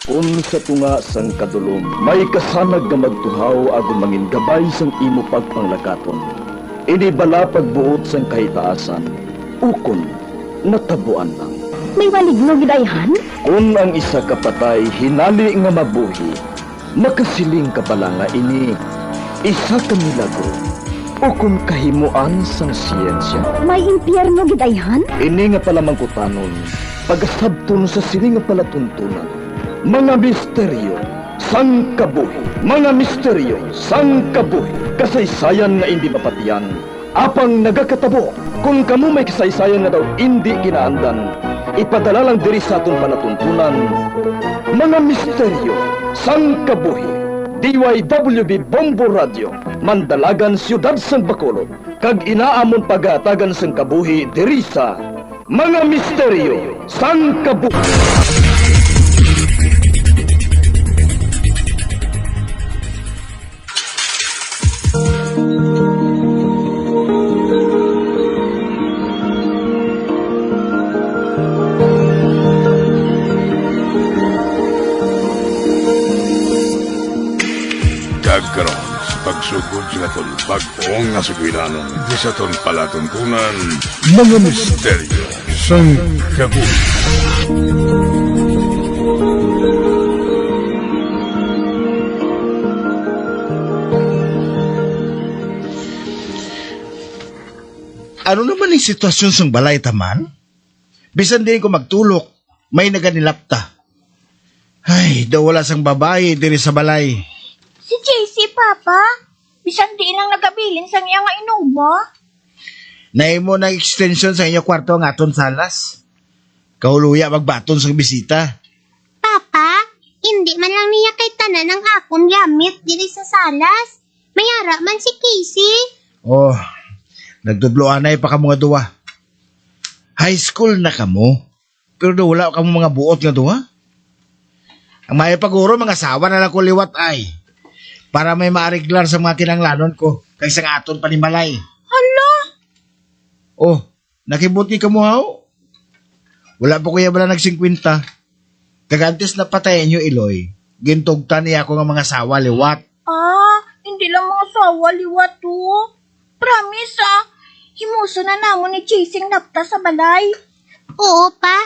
Kung sa tunga sang kadulom, may kasanag nga magtuhaw agon mangin gabay sang imo pagpanglakaton. Ini bala pagbuot sang kahitaasan, ukon natabuan lang. May maligno gidayhan? Kung ang isa kapatay hinali nga mabuhi, makasiling ka pala nga ini isa ka milagro o kung kahimuan sang siyensya. May impyerno gidayhan? Ini nga pala mangkutanon, pagasabton sa siling nga palatuntunan. Mga misteryo, sang kabuhi. Mga misteryo, sang kabuhi. Kasaysayan nga hindi mapatiyan. Apang nagakatabo, kung kamo may kasaysayan nga daw hindi ginaandan, ipadala lang diri sa aton palatuntunan. Mga misteryo, sang kabuhi. DYWB Bombo Radio, Mandalagan, Siyudad San Bacolod. Kag inaamon pagatagan sang kabuhi diri sa Mga Misteryo, sang kabuhi. Karon sa pagsugod sa aton bag-ong nga sugiranon di sa aton palatuntunan mga misteryo sang kabuhi. Ano naman yung sitwasyon sang balay taman? Bisan din ko magtulok, may naganilapta. Ay, daw wala sang babae diri sa balay. Si JC, Papa. Bisan di lang nagabilin sa iya nga inuba. Naimo ng extension sa inyo kwarto ng aton salas. Kauluya magbaton sa bisita. Papa, hindi man lang niya kay tanan ang akong gamit diri sa salas. Mayara man si Casey. Oh, nagdudloan na pa ka mga duwa. High school na kamo, pero daw wala ka mga buot nga duwa. Ang may paguro mga asawa na lang ko liwat ay, para may maariglar sa mga kinanglanon ko, kaysa nga aton panimalay. Hala? Oh, nakibuti ka mo haw? Wala pa kuya bala nag-50. Kagantis na patayin nyo, Iloy. Gintugtan niya ako ng mga sawa liwat. Hindi lang mga sawa liwat to. Promise himuso na namon ni Chasing napta sa balay. Oo, pa.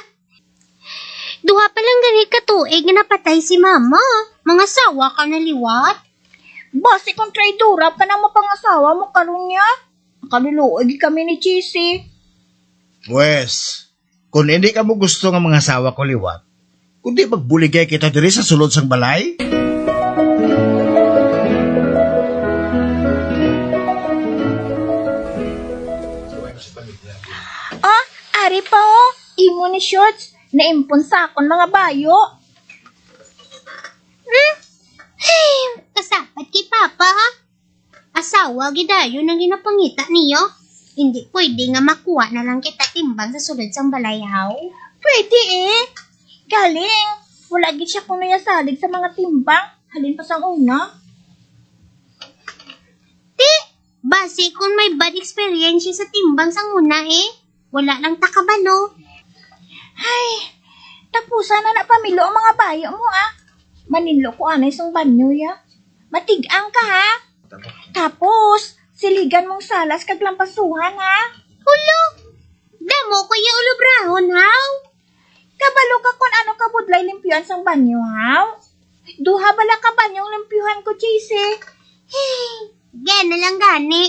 Duha pa lang gani katuig nga napatay si mama. Mga sawa ka na liwat. Basi kung traidora ka na mapangasawa mo karon niya. Kaluluoy kami ni Chasing. Wes, kung hindi ka mo gusto ng mga sawa ko liwat, kundi magbuligay kita diri sa sulod sang balay? Ari pa imo ni shorts, naimpon sa akon mga bayo. Ay, kasapat kay Papa, ha? Asawa, gidayo nang ginapangita niyo. Hindi pwede nga makuha na lang kita timbang sa sulod sang balayaw. Pwede Galing. Wala gid siya kung nayasalig sa mga timbang. Halin pa sang una. Base kung may bad experience siya sa timbang sang una wala lang takabano. Ay, tapusan na pamilo ang mga bayo mo Manilo ko anay sang banyo ya. Matigang ka Tapos, siligan mong salas kag lampasuhan Hulo! Damo kaya ulubrahon, haw? Kabalo ka kung ano kabudlay limpyuhan sang banyo Duha bala ka banyong limpyuhan ko, Chase. Gana lang gani.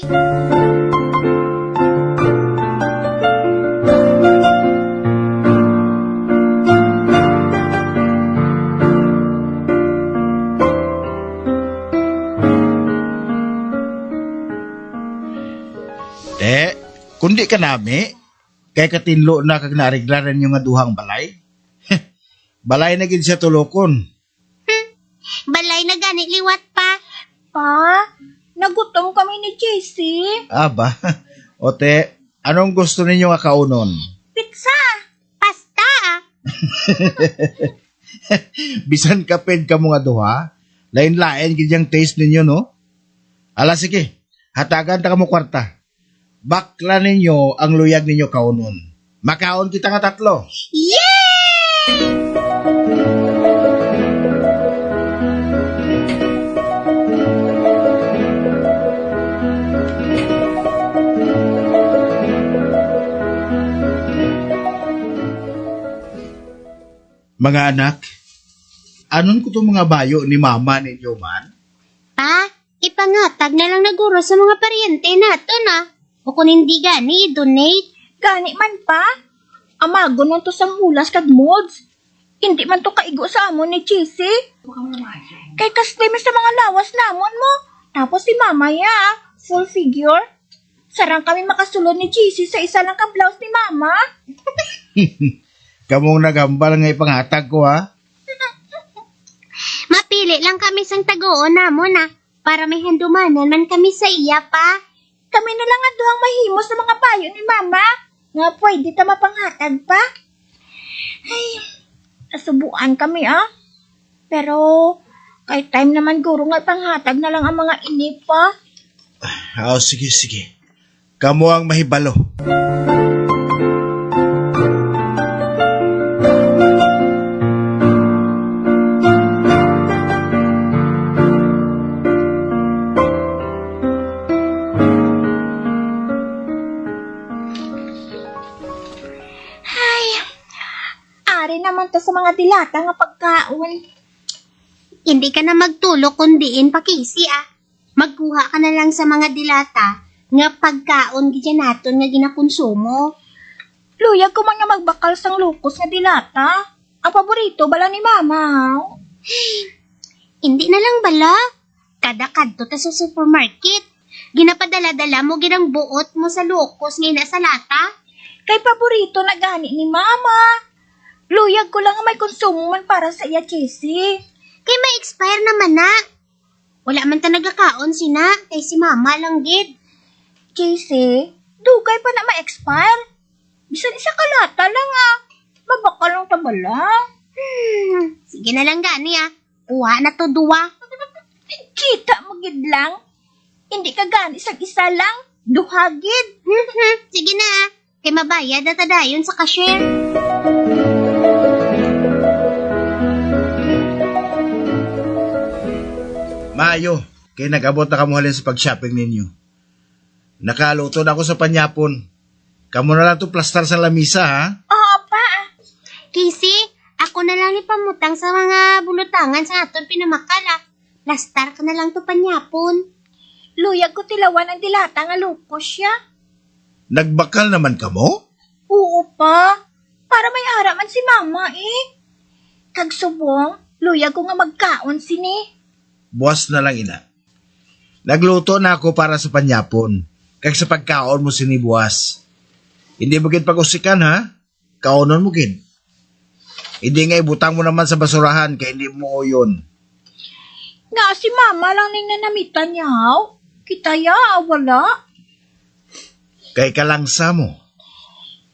Kundi ka nami, kay katinlo na kag naariglaran yung nga duhang balay. Balay na gid siya tulokon. Balay na gani liwat pa. Pa, nagutom kami ni Chase. Aba, ote, anong gusto ninyo nga kaunon? Pizza. Pasta. Bisan kaped ka mga duha, lain-lain gid yung taste ninyo, no? Ala sige, hatagan ta kamo kwarta. Bakla ninyo ang luyag ninyo kaunon. Makaon kita nga tatlo. Yay! Mga anak, anon ko itong mga bayo ni mama ninyo man? Pa, ipangatag na lang naguro sa mga paryente nato na. O kung hindi gani, donate. Gani man pa. Amago nun to sa mulas kag mods. Hindi man to kaigo sa amon ni Chisi. Kay kastim sa mga lawas namon mo. Tapos si mama ya, full figure. Sarang kami makasulod ni Chisi sa isa lang ka blouse ni mama. Kamong nagambal nga ipanghatag ko ha? Mapili lang kami sang tagoon namon na. Para may handumanan man kami sa iya pa. Kami na lang ang duhang mahimos sa mga payo ni mama. Nga pwede ta mapanghatag pa. Ay, nasubuan kami Pero, kahit time naman guro nga panghatag na lang ang mga ini pa. Sige. Kamu ang mahibalo. Ari naman to sa mga dilata nga pagkaon. Hindi ka na magtulog kundiin pa Casey Magkuha ka na lang sa mga dilata nga pagkaon gidya naton nga ginakonsumo. Luyag ko man nga magbakal sang lukos nga dilata. Ang paborito bala ni mama. Hindi na lang bala. Kada kadto ta sa supermarket. Ginapadala-dala mo ginang buot mo sa lukos nga sa lata. Kay paborito na gani ni mama. Luyag ko lang nga may konsumo man para sa iya, Chisi. Kay may expire naman na. Wala man ta nagakaon sina, kay si mama lang gid. Chisi, dugay pa na ma-expire. Bisan isa kalata lang Mabakal lang tabala. Sige na lang gani Uwa na to duwa. Kita mo gid lang. Hindi ka gani sa isa lang. Duhagid. Sige na Kay mabayad na tadayon sa cashier. Maayo, kay nag-abot na kamuhalin sa pag-shopping ninyo. Nakaluto na ako sa panyapon. Kamu na lang to plastar sa lamisa, ha? Oo pa. Casey, ako na lang ipamutang sa mga bulutangan sa aton pinamakala. Plastar ka na lang to panyapon. Luyag ko tilawan ang dilata nga lukos siya. Nagbakal naman kamo? Oo pa. Para may haraman si mama Kag subong, luyag ko nga magkaon sini. Buwas na lang ina. Nagluto na ako para sa panyapon. Kag sa pagkaon mo sinibuwas. Hindi mo gid pag-usikan, ha? Kaonon mo gid. Hindi nga ibutang mo naman sa basurahan kaya hindi mo yun. Nga si mama lang ning nanamitan niya. Kita wala. Kay kalangsa mo.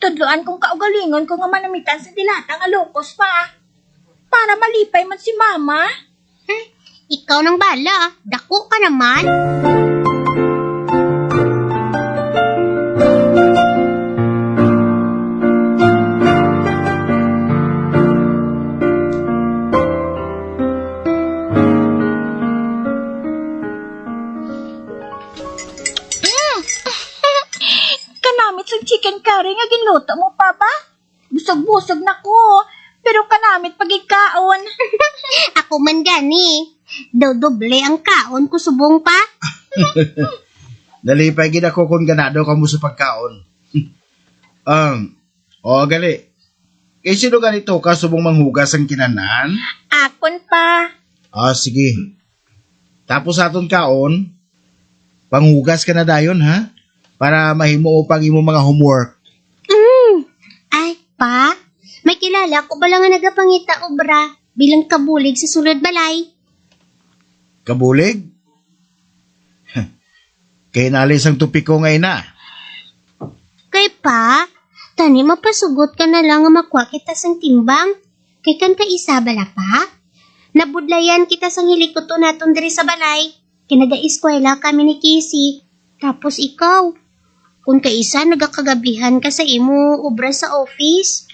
Tudloan kong kaugalingon ko nga manamitan sa dilata nga lukos pa. Para malipay man si mama. Ikaw nang bala, dako ka naman. Kanamit sa chicken curry nga ginluto mo, Papa. Busog-busog na ko. Pero kanamit pagikaon. Ako man gani. Doble ang kaon ko subong pa. Nalipay gid ako kung ganado ka mo sa pagkaon. Gali. Kay sino ganito ka subong manghugas ang kinanan? Akon pa. Sige. Tapos aton kaon, panghugas ka na dayon, ha? Para mahimo upang imo mga homework. Ay, pa, may kilala ko bala nga nagapangita obra bilang kabulig sa sulod balay. Kabulig? Kay nalis ang tupiko ngay na. Kay pa, tani mapasugot ka na lang nga makuha kita sang timbang. Kay kan ka isa bala pa? Nabudlayan kita sang hilikoto naton diri sa balay. Kinaga-eskwela kami ni Casey. Tapos ikaw, kung ka isa nagakagabihan ka sa imo obra sa office.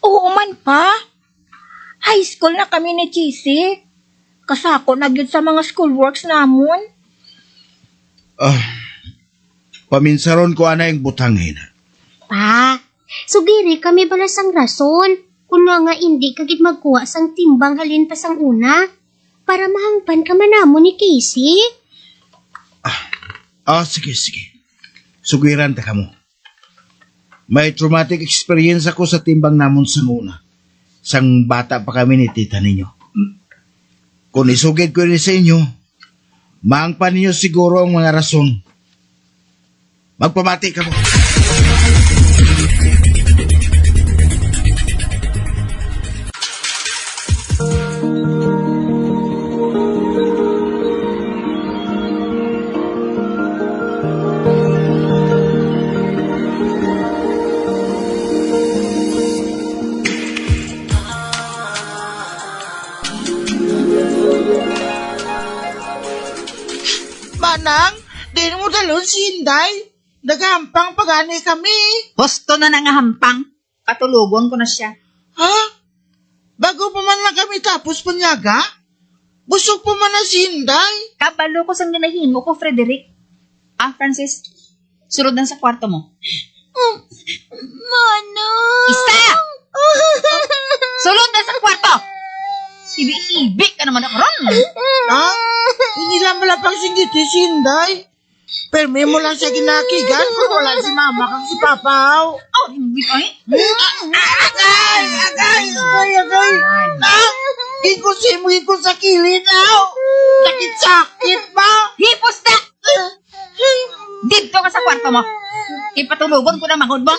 Oo man pa. High school na kami ni Chisi. Kasako na gyud sa mga schoolworks namon. Paminsaron ko ana yung butanghina. Pa, sugiri kami bala sang rason. Kuno nga hindi kagid magkuha sang timbang halin pa sang una para mahangpan ka manamo ni Casey. Sige. Sugiran ta kamo. May traumatic experience ako sa timbang namon sa una. Sang bata pa kami ni tita ninyo. Kung isugid ko rin sa inyo, maangpan ninyo siguro ang mga rason. Magpamati ka mo. Manang, di mo dalon si Inday. Nagahampang pagani kami. Gusto na nangahampang. Katulugon ko na siya. Ha? Bago pa man lang kami tapos panyaga? Busog pa man na si Inday. Kabalo ko sang ginahimo ko, Frederick. Francis, surod na sa kwarto mo. Manang! Isa! Sulod na sa kwarto! Ibi-ibi ka naman ako ron. Ha? Hindi lang malapang singgiti si Inday. Pero may mo lang siya ginakigan kung wala si mama kang si Papa. Oh, hindi ay. Agay! Nang! Hingkos sa kilid now! Sakit ba? Hipos na! Dito ka sa kwarto mo. Ipatulugon ko na mangod mo.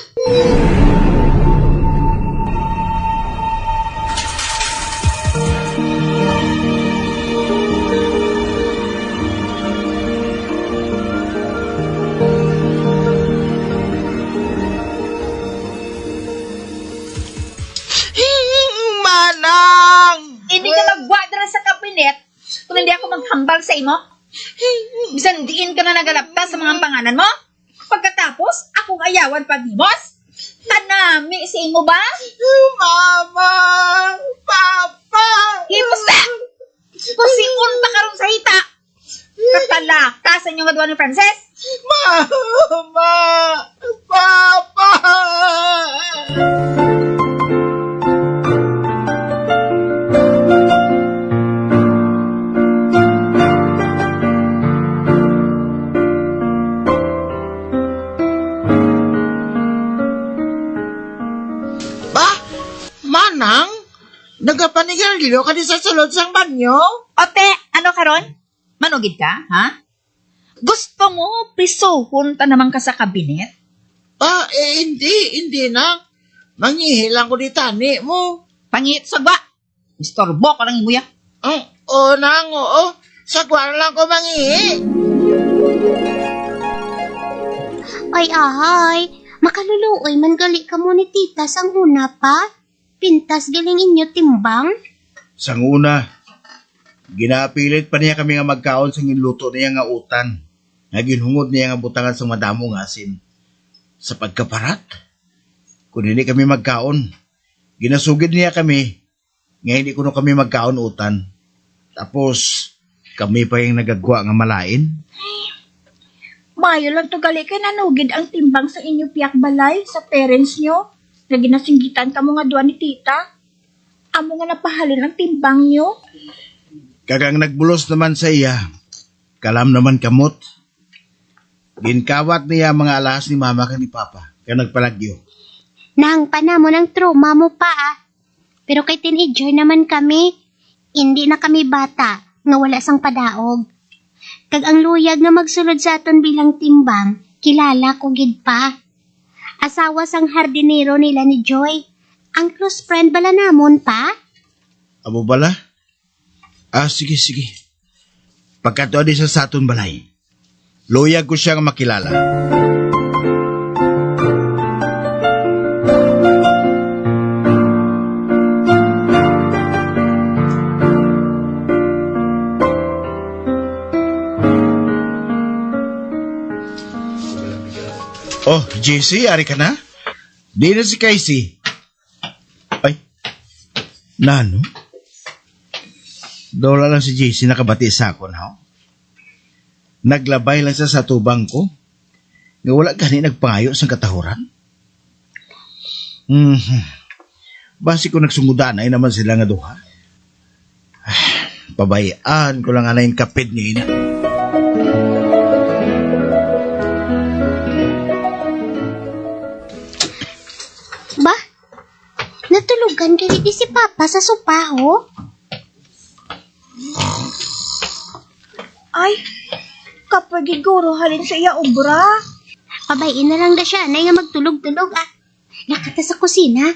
Manang! Hindi ka magwadra sa kabinet kung hindi ako maghambal sa imo. Bisan diin ka na nagalapta sa mga panganan mo. Pagkatapos, akong ayawan paglimos. Tanami sa imo ba? Mama! Papa! Hipos na! Pusiun pa karon sa hita. Katalaka sa inyong adwa ni Frances. Mama! Papa! Ba? Manang? Nagapanigarilyo ka di sa sulod sang banyo? Ote, ano karon? Manugid ka, ha? Gusto mo prisuhon ta naman ka sa kabinet? Hindi na. Mangihilang ko di tani mo. Pangit sa ba? Istorbo ka lang imuya. Oo, nang, oo. Sagwan lang ko mangihi. Ay, makaluluoy man gali ka mo ni tita sang una pa. Pintas galing inyo timbang. Sang una, ginapilit pa niya kami nga magkaon sa ginluto niya nga utan. Nga ginhungod niya nga butangan sa madamo nga asin. Sa pagkaparat, kung hindi kami magkaon, ginasugid niya kami, nga hindi kuno kami magkaon utan. Tapos, kami pa yung nagagwa nga malain. Mayo lang to gali kay nanugid ang timbang sa inyo piyak balay sa parents nyo. Na ginasinggitan ka mo nga duwa ni tita. Amo nga napahalin ang timbang nyo. Kagang nagbulos naman sa iya, kalam naman kamot. Ginkawat niya mga alas ni mama ka ni papa, kaya nagpalagyo. Nahangpan na mo ng trauma mo pa Pero kay teenager naman kami, hindi na kami bata nga wala sang padaog. Kag ang luyag nga magsulod sa aton bilang timbang, kilala ko gid pa. Asawa sang hardinero nila ni Joy. Ang close friend bala namon pa. Amo bala? Sige. Pagkatuwa di sa aton balay, luyag ko siyang makilala. Oh, JC, ari ka na? Di na si Casey. Ay, nano? Dawla lang si JC nakabati sa akon, ha? Naglabay lang siya sa tubang ko. Nga wala gani nagpangayo sa katahuran. Basi ko nagsungudan ay naman sila nga duha. Pabayaan ko lang na yung kapit niya ina. Ba? Natulugan ka di si Papa sa sopaho? Ay, kapag iguro halin sa iya obra. Pabayin na lang da siya na nga magtulog-tulog ah. Nakata sa kusina.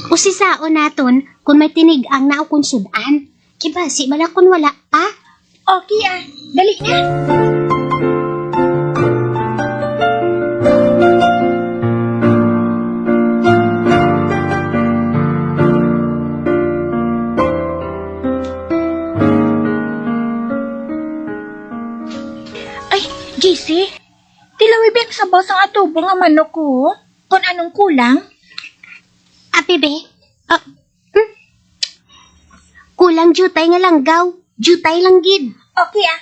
Usisaon naton kung may tinigang na o kung sudan. Kibasi bala kung wala pa. Okay ah, dali na. Ay, JC, tilawi ba sa boss ang atubo nga manok ko? Kung anong kulang? Bebe. Kulang jutay nga langgaw. Jutay lang gid. Okay ah.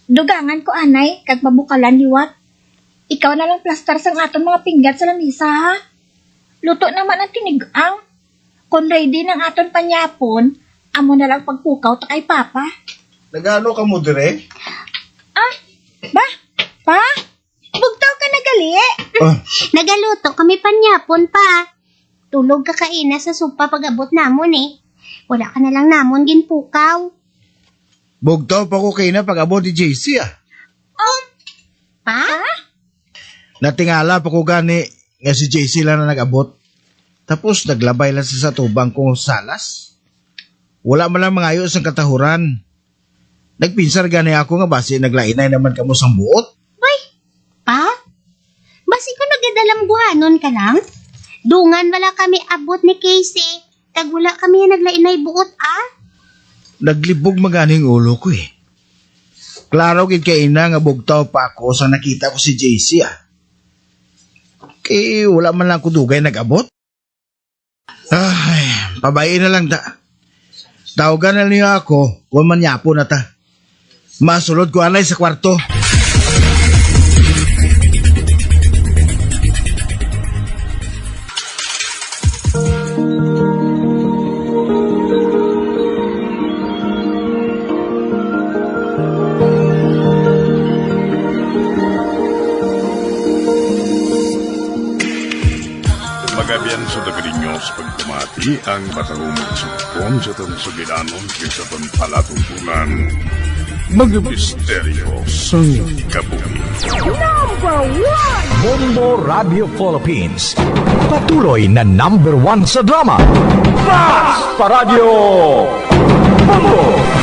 Dugangan ko anay, kag mabukalan liwat. Ikaw na lang plaster sa aton mga pinggat sa lamisa ha. Luto naman ang tinigang. Kung ready ng aton panyapon, amo na lang pagpukaw ta kay Papa. Nagano ka mo dire? Ah, ba? Pa? Bugtaw ka na gali. Nagaluto kami panyapon pa. Tulog ka kaina sa supa pag-abot namon eh. Wala ka na lang namon ginpukaw. Bugtaw pa ko kayo na pag-abot ni JC ah. Pa? Natingala pa ko gani nga si JC lang na nag-abot. Tapos naglabay lang sa tubang kong salas. Wala man lang mga ayos ang katahuran. Nagpinsar gani ako nga basi naglainay naman kamo sang buot. Pa? Basi ko nagadalang buhanon ka lang? Dungan wala kami abot ni Casey. Kag wala kami naglainay buot ah. Naglibog maganing ulo ko eh. Klaro gid kay ina nga bugtaw pa ako sa nakita ko si JC ah. Kay wala man lang ko dugay nag-abot. Ay, pabayin na lang da. Tawagan na niya ako kung manyapo na ta. Masulod ko anay sa kwarto. Magabian sa dagalinyo sa pagtumati ang matarumang sumupon sa itong sugilanon kaysa itong palatuntunan. Mga misteryo sa kabuhi. Bombo Radio Philippines. Patuloy na #1 sa drama. Mas Paradio Bombo!